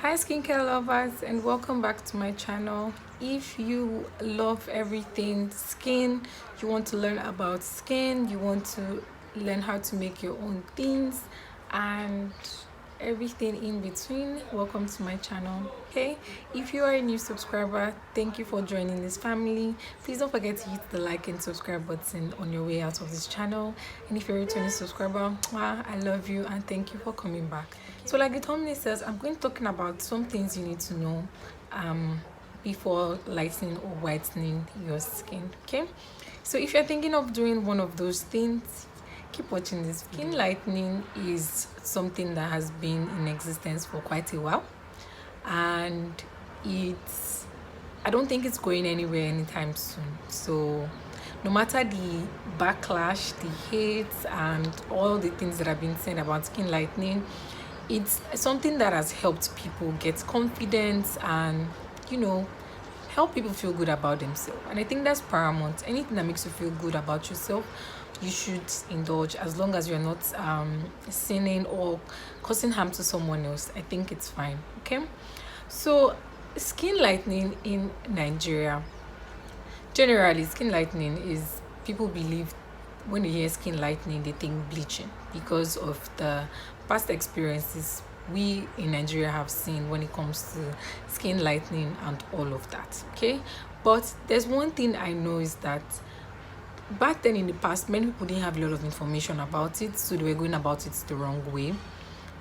Hi skincare lovers, and welcome back to my channel. If you love everything skin, you want to learn about skin, you want to learn how to make your own things and everything in between, welcome to my channel. Okay, if you are a new subscriber, thank you for joining this family. Please don't forget to hit the like and subscribe button on your way out of this channel. And if you're a returning subscriber, I love you and thank you for coming back. So like the thumbnail says, I'm going to talking about some things you need to know before lightening or whitening your skin. Okay, so if you're thinking of doing one of those things, keep watching this video. Skin lightening is something that has been in existence for quite a while, and I don't think it's going anywhere anytime soon. So no matter the backlash, the hate, and all the things that have been said about skin lightening, it's something that has helped people get confidence and help people feel good about themselves. And I think that's paramount. Anything that makes you feel good about yourself, you should indulge, as long as you're not sinning or causing harm to someone else. I think it's fine. Okay, so skin lightening in Nigeria, generally skin lightening is, people believe when they hear skin lightening they think bleaching because of the past experiences we in Nigeria have seen when it comes to skin lightening and all of that. Okay, but there's one thing I know is that back then in the past, many people didn't have a lot of information about it, so they were going about it the wrong way.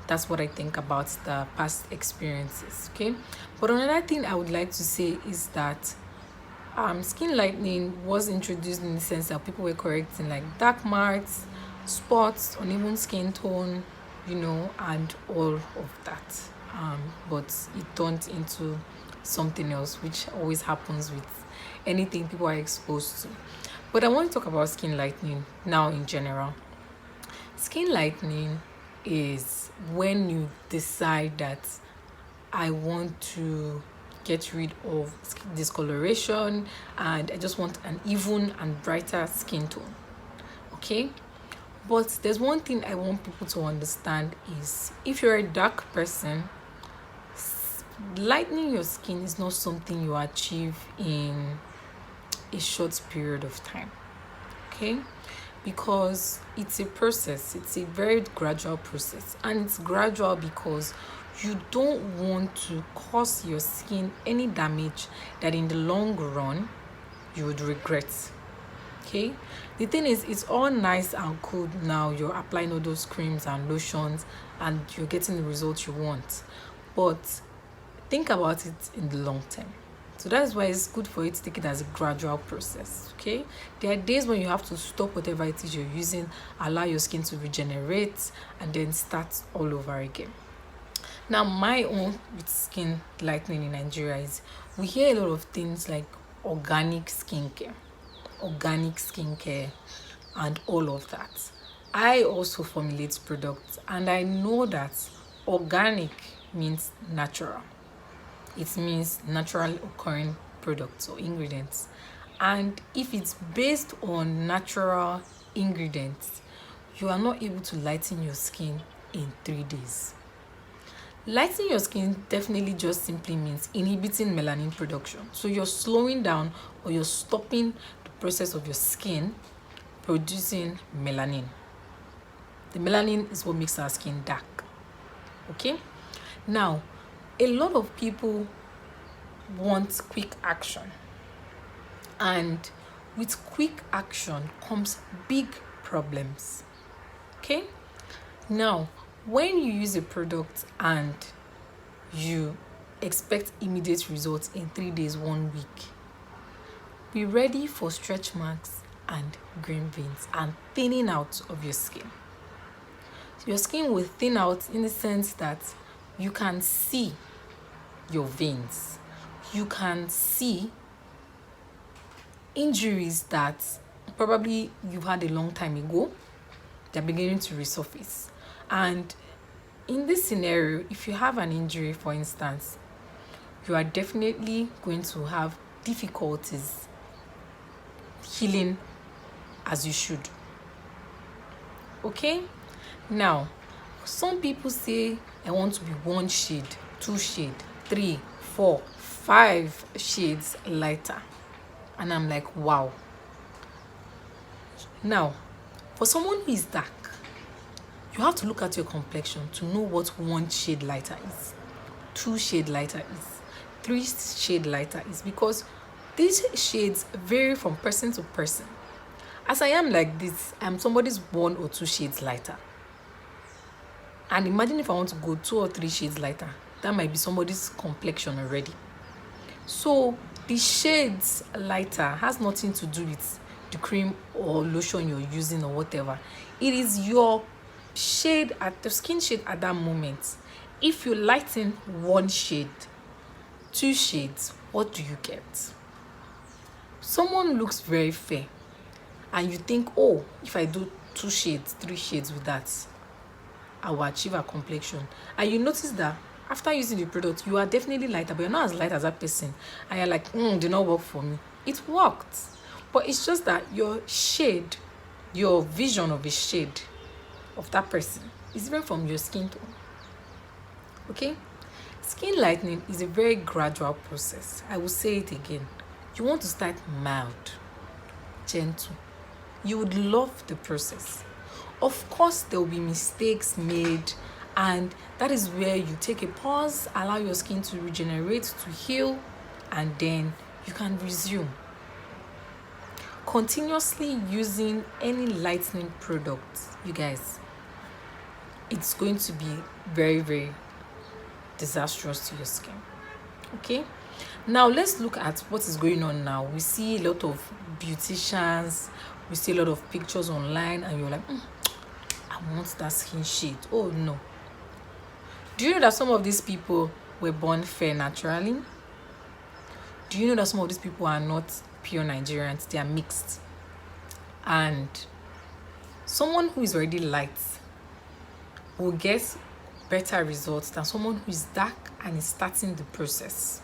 That's what I think about the past experiences. Okay, but another thing I would like to say is that skin lightening was introduced in the sense that people were correcting like dark marks, spots, uneven skin tone, and all of that. But it turned into something else, which always happens with anything people are exposed to. But I want to talk about skin lightening now in general. Skin lightening is when you decide that I want to get rid of discoloration and I just want an even and brighter skin tone. Okay, but there's one thing I want people to understand is, if you're a dark person, lightening your skin is not something you achieve in a short period of time. Okay, because it's a process, it's a very gradual process, and it's gradual because you don't want to cause your skin any damage that in the long run you would regret. Okay, the thing is, it's all nice and cool now, you're applying all those creams and lotions and you're getting the results you want, but think about it in the long term. So that's why it's good for you to take it as a gradual process. Okay, there are days when you have to stop whatever it is you're using, allow your skin to regenerate, and then start all over again. Now, my own with skin lightening in Nigeria is, we hear a lot of things like organic skincare, and all of that. I also formulate products, and I know that organic means natural. It means naturally occurring products or ingredients. And if it's based on natural ingredients, you are not able to lighten your skin in 3 days. Lightening your skin definitely just simply means inhibiting melanin production. So you're slowing down or you're stopping the process of your skin producing melanin. The melanin is what makes our skin dark. Okay? Now, a lot of people want quick action, and with quick action comes big problems. Okay, now when you use a product and you expect immediate results in 3 days, 1 week, be ready for stretch marks and green veins and thinning out of your skin. So your skin will thin out in the sense that you can see your veins, you can see injuries that probably you had a long time ago, they're beginning to resurface. And in this scenario, if you have an injury, for instance, you are definitely going to have difficulties healing as you should. Okay, now some people say I want to be one shade 2 shade, 3, 4, 5 shades lighter. And I'm like, wow. Now, for someone who is dark, you have to look at your complexion to know what 1 shade lighter is, 2 shade lighter is, 3 shade lighter is, because these shades vary from person to person. As I am like this, I'm somebody's 1 or 2 shades lighter. And imagine if I want to go 2 or 3 shades lighter, that might be somebody's complexion already. So the shades lighter has nothing to do with the cream or lotion you're using or whatever. It is your shade, at the skin shade at that moment. If you lighten 1 shade, 2 shades, what do you get? Someone looks very fair and you think, oh, if I do 2 shades, 3 shades with that, I will achieve a complexion. And you notice that after using the product, you are definitely lighter, but you're not as light as that person. And you're like, did not work for me. It worked. But it's just that your shade, your vision of a shade of that person is different from your skin tone. Okay? Skin lightening is a very gradual process. I will say it again. You want to start mild, gentle. You would love the process. Of course, there will be mistakes made, and that is where you take a pause, allow your skin to regenerate, to heal, and then you can resume. Continuously using any lightening product, you guys, it's going to be very, very disastrous to your skin. Okay? Now let's look at what is going on now. We see a lot of beauticians, we see a lot of pictures online, and you're like, I want that skin shade. Oh no. Do you know that some of these people were born fair naturally? Do you know that some of these people are not pure Nigerians? They are mixed. And someone who is already light will get better results than someone who is dark and is starting the process,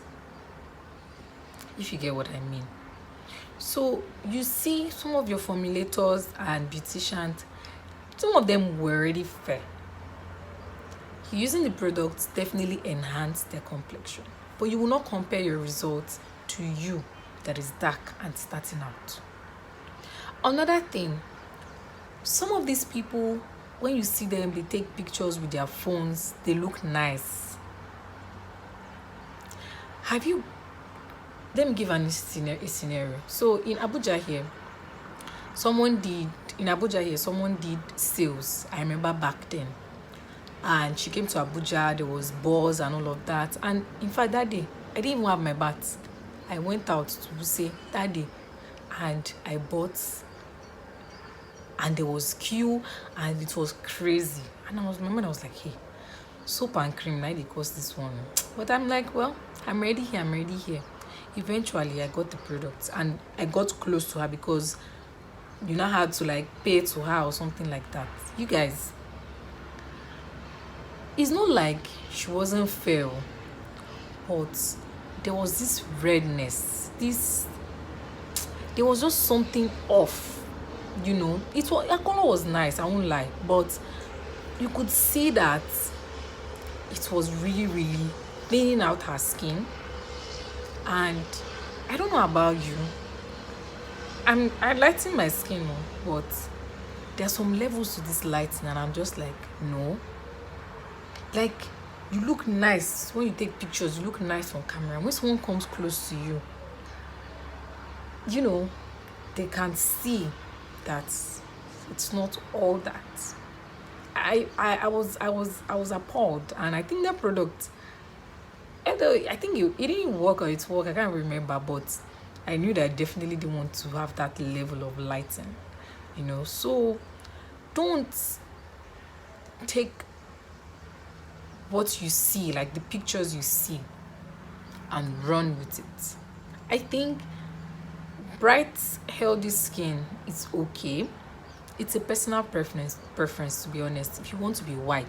if you get what I mean. So you see some of your formulators and beauticians, some of them were already fair. Using the products definitely enhance their complexion, but you will not compare your results to you that is dark and starting out. Another thing, some of these people, when you see them, they take pictures with their phones, they look nice. Let me give a scenario. So in Abuja here, someone did sales. I remember back then. And she came to Abuja, there was buzz and all of that. And in fact, that day, I didn't even have my bath. I went out to say that day, and I bought, and there was queue, and it was crazy. And I was like, hey, soap and cream, now they cost this one. But I'm like, well, I'm ready here. Eventually, I got the products, and I got close to her because you know how to like pay to her or something like that. You guys, it's not like she wasn't fair, but there was this redness, there was just something off, you know. Her color was nice, I won't lie, but you could see that it was really, really cleaning out her skin. And I don't know about you, I lighten my skin, but there's some levels to this lighting, and I'm just like, no. Like, you look nice when you take pictures, you look nice on camera. When someone comes close to you, you know, they can see that it's not all that. I was appalled, and I think that product, I think it didn't work, or it worked, I can't remember, but I knew that I definitely didn't want to have that level of lighting, you know. So don't take what you see, like the pictures you see, and run with it. I think bright, healthy skin is okay. It's a personal preference, to be honest. If you want to be white,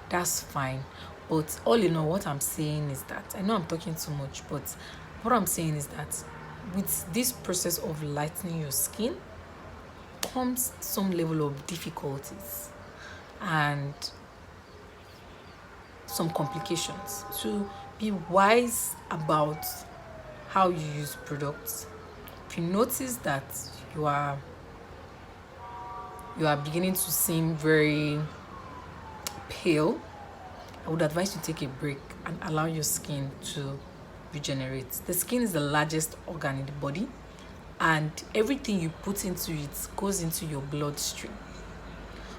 that's fine. But all in all, what I'm saying is that, I know I'm talking too much, but what I'm saying is that with this process of lightening your skin comes some level of difficulties, and some complications, to be wise about how you use products. If you notice that you are beginning to seem very pale, I would advise you take a break and allow your skin to regenerate. The skin is the largest organ in the body, and everything you put into it goes into your bloodstream.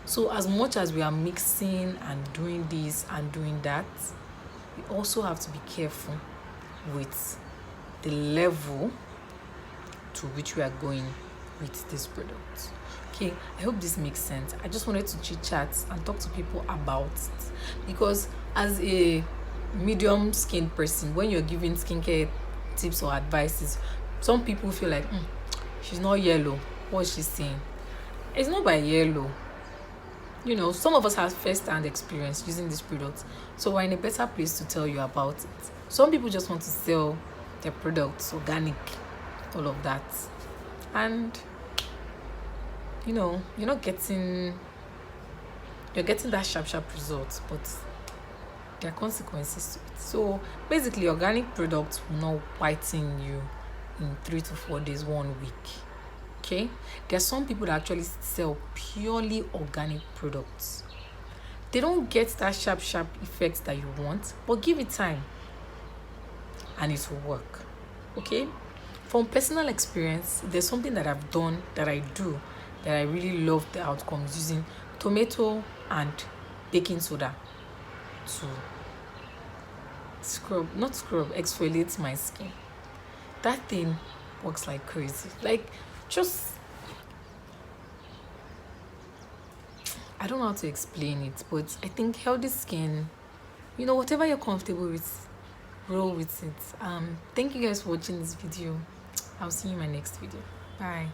So as much as we are mixing and doing this and doing that, we also have to be careful with the level to which we are going with this product. Okay, I hope this makes sense. I just wanted to chit chat and talk to people about it, because as a medium skin person, when you're giving skincare tips or advices, some people feel like she's not yellow, what's she saying? It's not by yellow. You know, some of us have first-hand experience using this product, so we're in a better place to tell you about it. Some people just want to sell their products organic, all of that, and you know, you're getting that sharp result, but there are consequences to it. So basically, organic products will not whiten you in 3 to 4 days, 1 week. Okay, there are some people that actually sell purely organic products. They don't get that sharp effect that you want, but give it time and it will work. Okay, from personal experience, there's something that I've done, that I do, that I really love the outcomes, using tomato and baking soda to exfoliate my skin. That thing works like crazy. Like, just, I don't know how to explain it, but I think healthy skin, you know, whatever you're comfortable with, roll with it. Thank you guys for watching this video. I'll see you in my next video. Bye.